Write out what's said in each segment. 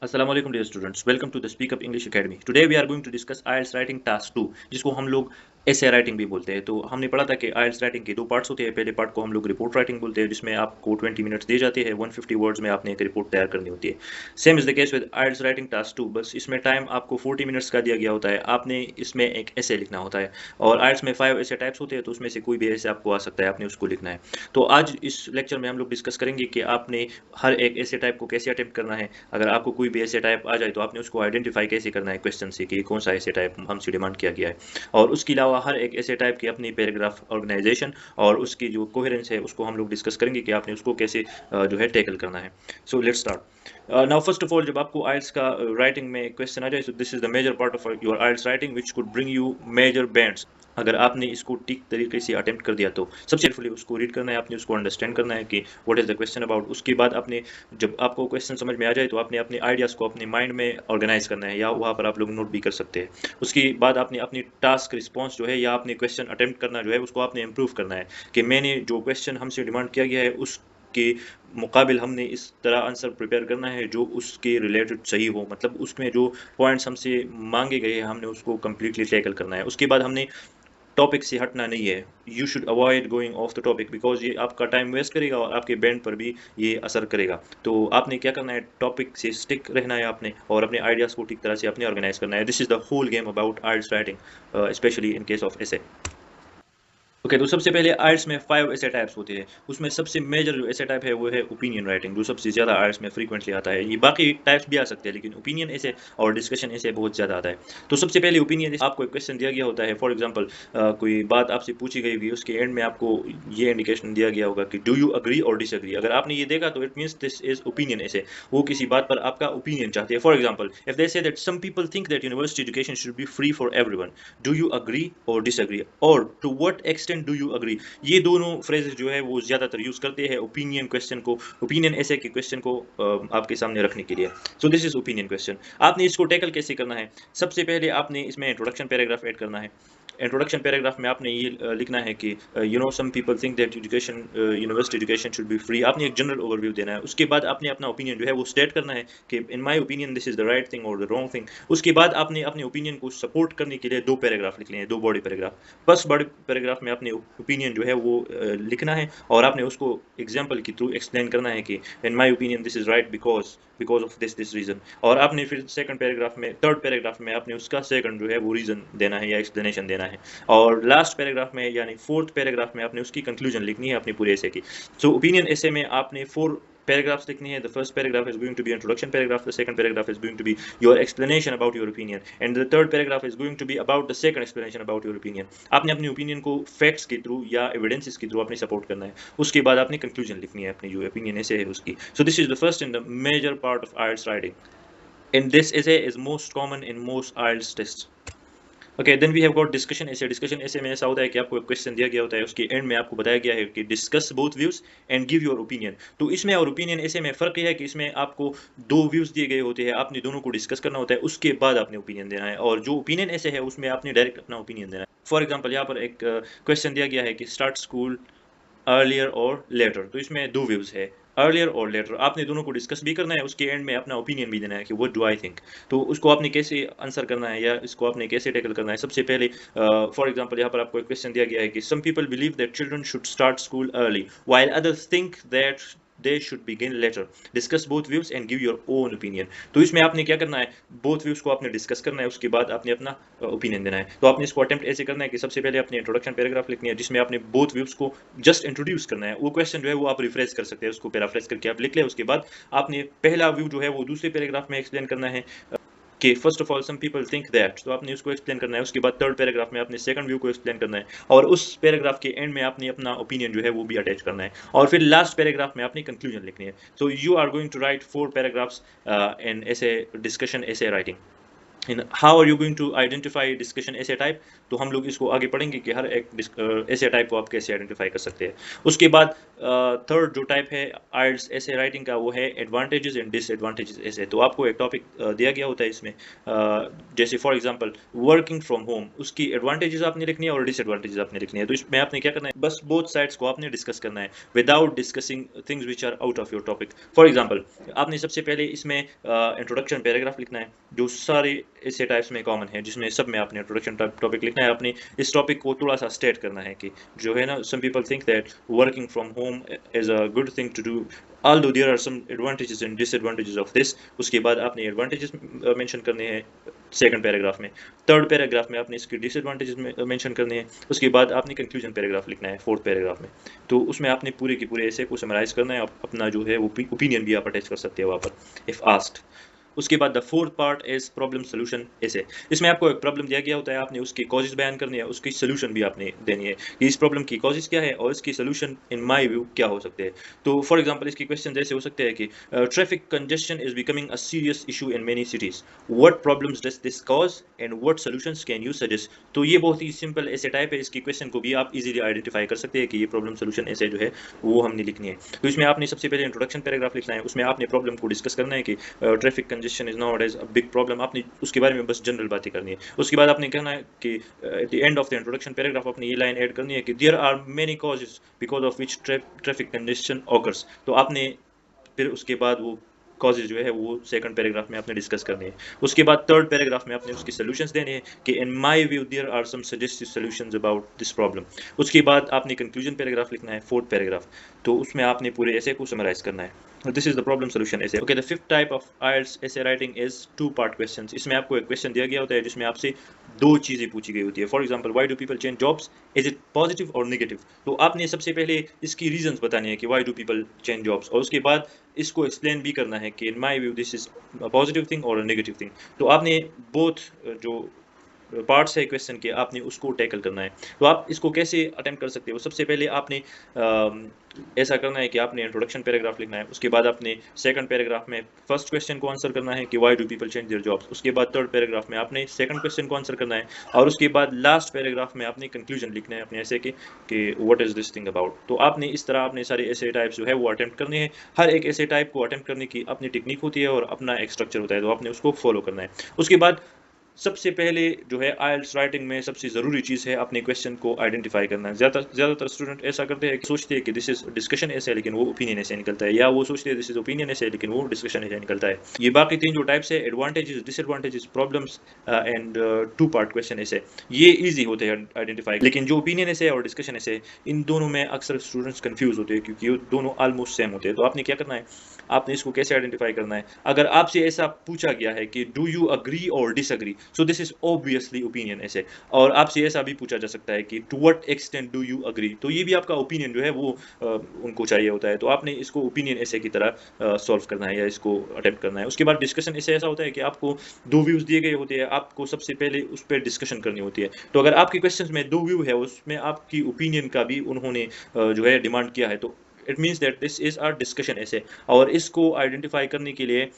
Assalamu alaikum dear students. Welcome to the Speak Up English Academy. Today we are going to discuss IELTS writing task 2 जिसको हम लोग ऐसे writing भी बोलते हैं। तो हमने पढ़ा था कि IELTS राइटिंग के दो पार्ट्स होते हैं। पहले पार्ट को हम लोग रिपोर्ट राइटिंग बोलते हैं जिसमें आपको 20 मिनट्स दिए जाते हैं। 150 वर्ड्स में आपने एक रिपोर्ट तैयार करनी होती है। Same is the case with IELTS writing task 2, बस इसमें टाइम आपको 40 मिनट्स का दिया गया होता है। आपने इसमें एक ऐसे लिखना होता है और IELTS में 5 ऐसे टाइप्स होते हैं, तो उसमें से कोई भी ऐसे आपको आ सकता है, आपने उसको लिखना है। तो आज इस लेक्चर में हम लोग डिस्कस करेंगे कि आपने हर एक ऐसे टाइप को कैसे अटेम्प्ट करना है। अगर आपको कोई भी ऐसे टाइप आ जाए तो आपने उसको आइडेंटिफाई कैसे करना है क्वेश्चन से कि कौन सा ऐसे टाइप हमसे डिमांड किया गया है। और उसके अलावा हर एक ऐसे टाइप की अपनी पैराग्राफ ऑर्गेनाइजेशन और उसकी जो कोहेरेंस है उसको हम लोग डिस्कस करेंगे कि आपने उसको कैसे जो है टैकल करना है। So let's start. Now first of all, जब आपको आइल्स का राइटिंग में क्वेश्चन आ जाए, so this is the major part of your IELTS writing which could bring you major bands. अगर आपने इसको ठीक तरीके से अटेम्प्ट कर दिया तो सबसे केयरफुली उसको रीड करना है, आपने उसको अंडरस्टैंड करना है कि what is the question about. उसके बाद आपने, जब आपको क्वेश्चन समझ में आ जाए तो आपने अपने आइडियाज़ को अपने माइंड में ऑर्गेनाइज करना है, या वहाँ पर आप लोग नोट भी कर सकते हैं। उसके बाद आपने अपनी टास्क रिस्पॉन्स जो है या अपने क्वेश्चन अटेम्प्ट करना जो है उसको आपने इम्प्रूव करना है कि मैंने जो क्वेश्चन हमसे डिमांड किया गया है उसके मुकाबिल हमने इस तरह आंसर प्रिपेयर करना है जो उसके रिलेटेड सही हो, मतलब उसमें जो पॉइंट्स हमसे मांगे गए हैं हमने उसको कम्प्लीटली टैकल करना है। उसके बाद हमने टॉपिक से हटना नहीं है। You should avoid going of the topic because ये आपका टाइम वेस्ट करेगा और आपके बैंड पर भी ये असर करेगा। तो आपने क्या करना है, टॉपिक से स्टिक रहना है आपने और अपने आइडियाज़ को ठीक तरह से अपने ऑर्गेनाइज करना है। This is the whole game about IELTS writing, specially in case of essay. Okay, तो सबसे पहले आइल्स में 5 ऐसे टाइप्स होते हैं। उसमें सबसे मेजर जो ऐसे टाइप है वो है ओपिनियन राइटिंग, जो सबसे ज़्यादा आइल्स में फ्रीक्वेंटली आता है। ये बाकी टाइप्स भी आ सकते हैं लेकिन ओपिनियन ऐसे और डिस्कशन ऐसे बहुत ज़्यादा आता है। तो सबसे पहले ओपिनियन, आपको एक क्वेश्चन दिया गया होता है, फॉर एग्जांपल कोई बात आपसे पूछी गई होगी, उसके एंड में आपको ये इंडिकेशन दिया गया होगा कि do you agree or disagree. अगर आपने ये देखा तो it means this is opinion ऐसे, वो किसी बात पर आपका ओपिनियन चाहते हैं। For example, if they say that some people think that university education should be free for everyone, do you agree or disagree, और to what extent do you agree. ये दोनों फ्रेजेस जो है वो ज़्यादातर यूज़ करते हैं ओपिनियन क्वेश्चन को, ओपिनियन ऐसे के क्वेश्चन को आपके सामने रखने के लिए। सो दिस इज ओपिनियन क्वेश्चन। आपने इसको टैकल कैसे करना है, सबसे पहले आपने इसमें इंट्रोडक्शन पैराग्राफ ऐड करना है। इंट्रोडक्शन पैराग्राफ में आपने ये लिखना है कि you know some people think that education, university education should be free. आपने एक जनरल ओवरव्यू देना है। उसके बाद आपने अपना ओपिनियन जो है वो स्टेट करना है कि in my opinion this is the right thing और द रॉन्ग थिंग। उसके बाद आपने अपने ओपिनियन को सपोर्ट करने के लिए 2 पैराग्राफ लिखने हैं, 2 body paragraph. First body paragraph में अपने ओपिनियन जो है वो लिखना है और आपने उसको एग्जाम्पल के थ्रू एक्सप्लेन करना है कि in my opinion this is right because of this reason. और आपने फिर सेकंड पैराग्राफ में, थर्ड पैराग्राफ में आपने उसका सेकंड जो है वो रीजन देना है या एक्सप्लेनेशन देना है। और लास्ट पैराग्राफ में यानी फोर्थ पैराग्राफ में आपने उसकी कंक्लूजन लिखनी है अपनी पूरे ऐसे की। सो ओपिनियन ऐसे में आपने 4 paragraphs लिखनी है। The first paragraph is going to be introduction paragraph, the second paragraph is going to be your explanation about your opinion, and the third paragraph is going to be about the second explanation about your opinion. आपने अपनी opinion को facts के through या evidences के through आपने support करना है। उसके बाद आपने कंक्लूजन लिखनी है अपनी जो ओपिनियन ऐसे है उसकी। So this is the first and the major part of IELTS writing, and this essay is most common in most IELTS tests. Okay, then we have got discussion essay. Discussion essay में ऐसा होता है कि आपको एक question दिया गया होता है, उसके एंड में आपको बताया गया है कि discuss both views and give your opinion. तो इसमें और ओपिनियन ऐसे में फ़र्क यह है कि इसमें आपको 2 व्यूज दिए गए होते हैं, आपने दोनों को डिस्कस करना होता है, उसके बाद आपने ओपिनियन देना है। और जो ओपिनियन ऐसे है उसमें आपने डायरेक्ट अपना ओपिनियन देना है। फॉर एग्जाम्पल, यहाँ पर एक क्वेश्चन दिया गया है कि स्टार्ट स्कूल अर्लियर और लेटर। तो इसमें 2 व्यूज है, अर्लियर और लेटर। आपने दोनों को डिस्कस भी करना है, उसके एंड में अपना ओपिनियन भी देना है कि व्हाट डू आई थिंक। तो उसको आपने कैसे आंसर करना है या इसको आपने कैसे टैकल करना है। सबसे पहले फॉर एग्जांपल, यहाँ पर आपको एक क्वेश्चन दिया गया है कि some people believe that children should start school early while others think that they should begin later, discuss both views and give your own opinion. तो इसमें आपने क्या करना है, बोथ व्यूज को आपने डिस्कस करना है, उसके बाद आपने अपना ओपिनियन देना है। तो आपने इसको अटेम्प्ट ऐसे करना है कि सबसे पहले अपनी इंट्रोडक्शन पैराग्राफ लिखनी है जिसमें आपने बोथ व्यूज को जस्ट इंट्रोड्यूस करना है। वो क्वेश्चन जो है वो आप रिफ्रेश कर सकते हैं, उसको पैराफ्रेज करके आप लिख लें। उसके बाद आपने पहला व्यू जो है वो दूसरे पैराग्राफ में एक्सप्लेन करना है कि first of all some people think that, तो आपने उसको एक्सप्लेन करना है। उसके बाद थर्ड पैराग्राफ में आपने सेकंड व्यू को एक्सप्लेन करना है और उस पैराग्राफ के एंड में आपने अपना ओपिनियन जो है वो भी अटैच करना है। और फिर लास्ट पैराग्राफ में आपने कंक्लूजन लिखनी है। So you are going to write 4 paragraphs in essay discussion essay writing. In how are you going to identify discussion essay type, तो हम लोग इसको आगे पढ़ेंगे कि हर एक ऐसे टाइप को आप कैसे आइडेंटिफाई कर सकते हैं। उसके बाद थर्ड जो टाइप है आइल्स ऐसे राइटिंग का वो है एडवांटेजेस एंड डिसएडवांटेजेस ऐसे। तो आपको एक टॉपिक दिया गया होता है इसमें, जैसे for example working from home, उसकी एडवांटेजेस आपने लिखनी है और डिसएडवांटेजेस आपने लिखनी है। तो इसमें आपने क्या करना है, बस बोथ साइड्स को आपने डिस्कस करना है without discussing things which are out of your topic. For example आपने सबसे पहले इसमें इंट्रोडक्शन पैराग्राफ लिखना है जो सारे ऐसे टाइप्स में कॉमन है, जिसमें सब में आपने इंट्रोडक्शन टॉपिक लिखना है। आपने इस टॉपिक को थोड़ा सा स्टेट करना है कि जो है ना, some people think that working from home is a good thing to do, although there are some advantages and disadvantages of this। उसके बाद आपने एडवांटेजेस मेंशन करने हैं सेकंड पैराग्राफ में। थर्ड पैराग्राफ में आपने इसके डिसएडवांटेजेस मेंशन करने हैं। उसके बाद आपने कंक्लूजन पैराग्राफ लिखना है फोर्थ पैराग्राफ में। तो उसमें आपने पूरे के पूरे ऐसे को समराइज करना है, अपना जो है वो ओपिनियन भी आप अटैच कर सकते हैं वहाँ पर इफ आस्क्ड। उसके बाद the fourth part is problem solution ऐसे। इसमें आपको एक प्रॉब्लम दिया गया होता है, आपने उसकी कॉजेज बयान करनी है, उसकी सोल्यूशन भी आपने देनी है कि इस प्रॉब्लम की कॉजेज क्या है और इसकी सोल्यूशन इन माय व्यू क्या हो सकते हैं। तो फॉर एग्जांपल इसकी क्वेश्चन जैसे हो सकते हैं कि traffic congestion is becoming a serious issue in many cities, what problems does this cause and what solutions can you suggest. तो ये बहुत ही सिंपल ऐसे टाइप है, इसकी क्वेश्चन को भी आप इजीली आइडेंटिफाई कर सकते हैं कि ये प्रॉब्लम सोल्यूशन ऐसे जो है वो हमने लिखनी है। तो इसमें आपने सबसे पहले इंट्रोडक्शन पैराग्राफ लिखना है, उसमें आपने प्रॉब्लम को डिस्कस करना है कि traffic congestion is now as big problem, आपने उसके बारे में बस जनरल बातें करनी है। उसके बाद आपने कहना है कि at the end of the introduction paragraph आपने ये लाइन ऐड करनी है कि there are many causes because of which traffic congestion occurs. तो आपने फिर उसके बाद वो कॉजेज जो है वो सेकंड पैराग्राफ में आपने डिस्कस करनी है। उसके बाद थर्ड पैराग्राफ में आपने उसकी सॉल्यूशंस देने हैं कि in my view there are some suggested solutions about this problem. उसके बाद आपने कंक्लूजन पैराग्राफ लिखना है फोर्थ पैराग्राफ। तो उसमें आपने पूरे ऐसे को समराइज करना है। This is the problem solution essay. Okay, the fifth type of IELTS essay writing is two part questions. इसमें आपको एक क्वेश्चन दिया गया होता है जिसमें आपसे दो चीजें पूछी गई होती है। For example why do people change jobs, is it positive और नेगेटिव। तो आपने सबसे पहले इसकी रीजंस बतानी है कि why do people change jobs, और उसके बाद इसको एक्सप्लेन भी करना है कि in my view this is a positive thing और अ नेगेटिव थिंग। तो आपने बोथ जो पार्ट्स है क्वेश्चन के आपने उसको टैकल करना है। तो आप इसको कैसे अटेम्प्ट कर सकते हो, सबसे पहले आपने ऐसा करना है कि आपने इंट्रोडक्शन पैराग्राफ लिखना है। उसके बाद आपने सेकंड पैराग्राफ में फर्स्ट क्वेश्चन को आंसर करना है कि why do people change their jobs. उसके बाद थर्ड पैराग्राफ में आपने सेकंड क्वेश्चन को आंसर करना है, और उसके बाद लास्ट पैराग्राफ में आपने कंक्लूजन लिखना है अपने ऐसे कि what is this thing about. तो आपने इस तरह अपने सारे ऐसे टाइप्स जो है वो अटेम्प्ट करने हैं। हर एक ऐसे टाइप को अटेम्प्ट करने की अपनी टेक्निक होती है और अपना एक स्ट्रक्चर होता है, तो आपने उसको फॉलो करना है। उसके बाद सबसे पहले जो है आइल्स राइटिंग में सबसे ज़रूरी चीज़ है अपने क्वेश्चन को आइडेंटिफाई करना है। ज़्यादातर स्टूडेंट ऐसा करते हैं कि सोचते हैं कि दिस इज डिस्कशन ऐसे है लेकिन वो ओपिनियन ऐसे निकलता है, या वो सोचते हैं दिस इज ओपिनियन ऐसे है लेकिन वो डिस्कशन ऐसे निकलता है। ये बाकी तीन जो टाइप्स है, advantages, disadvantages, problems and two part question ऐसे, ये ईजी होते हैं आइडेंटिफाई। लेकिन जो ओपिनियन ऐसे और डिस्कशन ऐसे, इन दोनों में अक्सर स्टूडेंट्स कंफ्यूज होते हैं क्योंकि ये दोनों ऑलमोस्ट सेम होते हैं। तो आपने क्या करना है, आपने इसको कैसे आइडेंटिफाई करना है। अगर आपसे ऐसा पूछा गया है कि डू यू अग्री और disagree, so this is obviously opinion ऐसे। और आपसे ऐसा भी पूछा जा सकता है कि to what extent do you agree, तो ये भी आपका ओपिनियन जो है वो उनको चाहिए होता है। तो आपने इसको ओपिनियन ऐसे की तरह सॉल्व करना है या इसको अटेम्प्ट करना है। उसके बाद डिस्कशन ऐसे ऐसा होता है कि आपको दो व्यूज दिए गए होते हैं, आपको सबसे पहले उस पर डिस्कशन करनी होती है। तो अगर आपके क्वेश्चन में दो व्यू है, उसमें आपकी ओपिनियन का भी उन्होंने जो है डिमांड किया है, तो it means that this is our discussion ऐसे। और इसको आइडेंटिफाई करने के लिए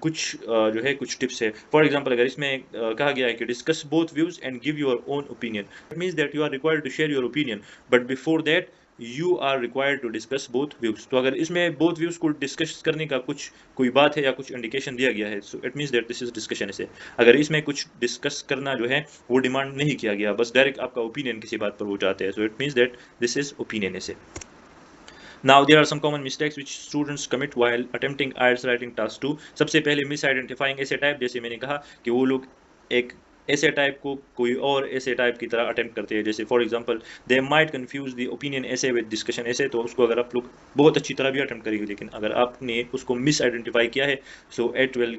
कुछ जो है कुछ टिप्स है। फॉर एग्जांपल अगर इसमें कहा गया है कि discuss both views and give your own opinion, it means that you are required to share your opinion, but before that you are required to discuss both views. तो अगर इसमें बोथ व्यूज को डिस्कस करने का कुछ कोई बात है या कुछ इंडिकेशन दिया गया है, so it means that this is discussion ऐसे। अगर इसमें कुछ डिस्कस करना जो है वो डिमांड नहीं किया गया, बस डायरेक्ट आपका ओपिनियन किसी बात पर वो चाहते हैं, so it means that this is opinion ऐसे। Now there are some common mistakes which students commit while attempting IELTS writing task 2। सबसे पहले मिस आइडेंटिफाइंग ऐसे टाइप, जैसे मैंने कहा कि वो लोग एक ऐसे टाइप को कोई और ऐसे टाइप की तरह अटेम्प्ट करते हैं। जैसे for example they might confuse the opinion ऐसे विद डिस्कशन ऐसे। तो उसको अगर आप लोग बहुत अच्छी तरह भी अटेम्प्ट करेंगे, लेकिन अगर आपने उसको मिस आइडेंटिफाई किया है, so it will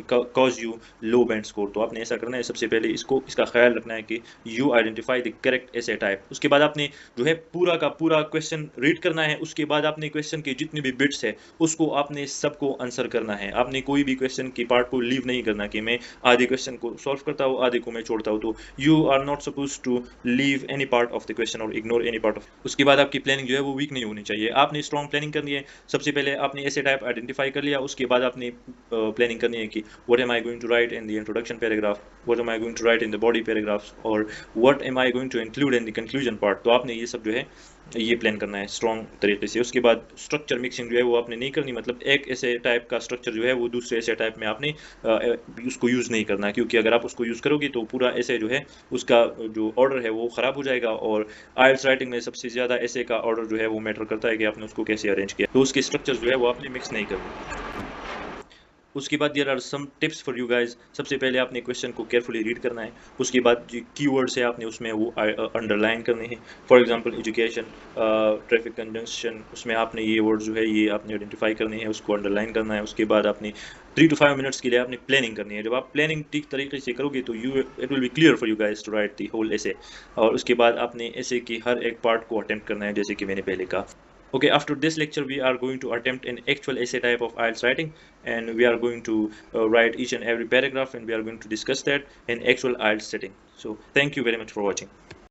cause you low band score. तो आपने ऐसा करना है, सबसे पहले इसका ख्याल रखना है कि यू आइडेंटिफाई द करेक्ट ऐसे टाइप। उसके बाद आपने जो है पूरा का पूरा क्वेश्चन रीड करना है। उसके बाद आपने क्वेश्चन के जितने भी बिट्स है उसको आपने सबको आंसर करना है। आपने कोई भी क्वेश्चन की पार्ट को लीव नहीं करना कि मैं आधे क्वेश्चन को सॉल्व करता हूँ आधे को मैं छोड़ता हूँ। तो you are not suppose to leave any part of the question और इग्नोर एनी पार्ट ऑफ। उसके बाद आपकी प्लानिंग जो है वो वीक नहीं होनी चाहिए, आपने स्ट्रॉन्ग प्लानिंग करनी है। सबसे पहले आपने ऐसे टाइप आइडेंटिफाई कर लिया, उसके बाद आपने प्लानिंग करनी है कि what am I going to write in the introduction paragraph, what am I going to write in the body paragraphs, or what am I going to include in the conclusion part। तो आपने ये सब जो है ये plan करना है strong तरीके से। उसके बाद स्ट्रक्चर मिक्सिंग जो है वो आपने नहीं करनी, मतलब एक ऐसे टाइप का स्ट्रक्चर जो है वो दूसरे ऐसे टाइप में आपने उसको यूज़ नहीं करना, क्योंकि अगर आप उसको यूज़ करोगे तो पूरा ऐसे जो है उसका जो ऑर्डर है वो ख़राब हो जाएगा। और आइल्स राइटिंग में सबसे ज़्यादा ऐसे का ऑर्डर जो है वो मैटर करता है कि आपने उसको कैसे अरेंज किया, तो उसके स्ट्रक्चर जो है वो आपने मिक्स नहीं करना। उसके बाद there are some tips for you guys. सबसे पहले आपने क्वेश्चन को केयरफुली रीड करना है। उसके बाद जो कीवर्ड्स है आपने उसमें वो अंडरलाइन करने हैं। For example education, traffic conjunction, उसमें आपने ये वर्ड जो है ये आपने आइडेंटिफाई करने हैं, उसको अंडरलाइन करना है। उसके बाद आपने 3 to 5 मिनट्स के लिए आपने प्लानिंग करनी है। जब आप प्लानिंग ठीक तरीके से करोगे तो you it will be clear for you guys to write the whole essay. और उसके बाद आपने एसे की हर एक पार्ट को अटेम्प्ट करना है, जैसे कि मैंने पहले कहा। Okay, after this lecture, we are going to attempt an actual essay type of IELTS writing, and we are going to write each and every paragraph, and we are going to discuss that in actual IELTS setting. So, thank you very much for watching.